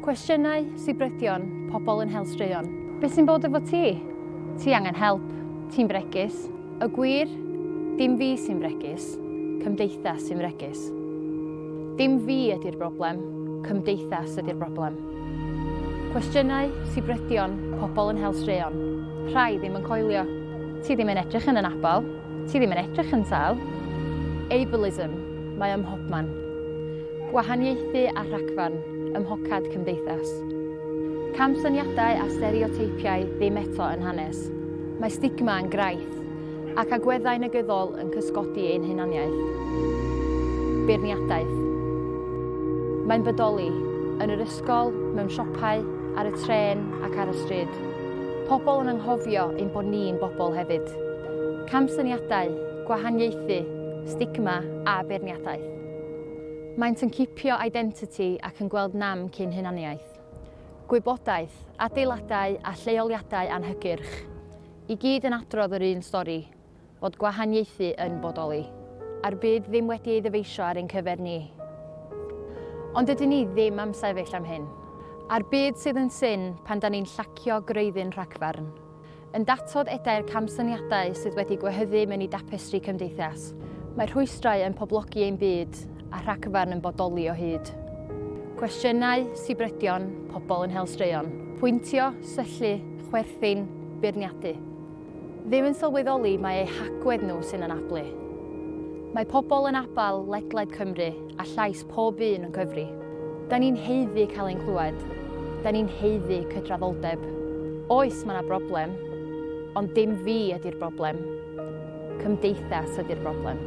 Cwestiynau sybrydion pobl yn hel straeon. Beth sy'n bod efo ti? Ti angen help, ti'n fregus. Y gwir, dim fi sy'n fregus, cymdeithas sy'n fregus. Dim fi ydy'r broblem, cymdeithas ydy'r broblem. Cwestiynau sybrydion pobl yn hel straeon. Rhai ddim yn coelio. Ti ddim yn edrych yn anabal, ti ddim yn edrych yn sal. Ableism, mae ym mhobman. Gwahaniaethu a rhagfarn, ymhocad cymdeithas. Camsyniadau a stereoteipiau ddim eto yn hanes. Mae stigma yn graith, ac agweddau negyddol yn cysgodi ein hunaniaeth. Beirniadaeth. Mae'n bodoli yn yr ysgol, mewn siopau, ar y tren ac ar y stryd. Pobl yn anghofio ein bod ni'n bobl hefyd. Camsyniadau, gwahaniaethu, stigma a beirniadaeth. Maent yn cipio identity ac yn gweld nam cyn hunaniaeth. Gwybodaeth, adeiladau a lleoliadau anhygyrch. I gyd yn adrodd yr un stori, fod gwahaniaethu yn bodoli. A'r byd ddim wedi ei ddyfeisio ar ein cyfer ni. Ond ydyn ni ddim am sefyll am hyn. A'r byd sydd yn syn pan da ni'n llacio greuddyn rhagfarn. Yn datod edau'r camsyniadau sydd wedi gwehyddu mewn i dapestri cymdeithas, mae rhwystrau yn poblogi ein byd a rhagfarn yn bodoli o hyd. Cwestiynau sybrydion pobl yn hel straeon. Pwyntio, syllu, chwerthin, beirniadu. Ddim yn sylweddoli mae eu hagwedd nhw sy'n anablu. Mae pobl yn abal ledled Cymru a llais pob un yn cyfri. Da ni'n heiddi cael ein clywed. Da ni'n heiddi cydraddoldeb. Oes mae yna broblem, ond dim fi ydy'r broblem. Cymdeithas ydy'r broblem.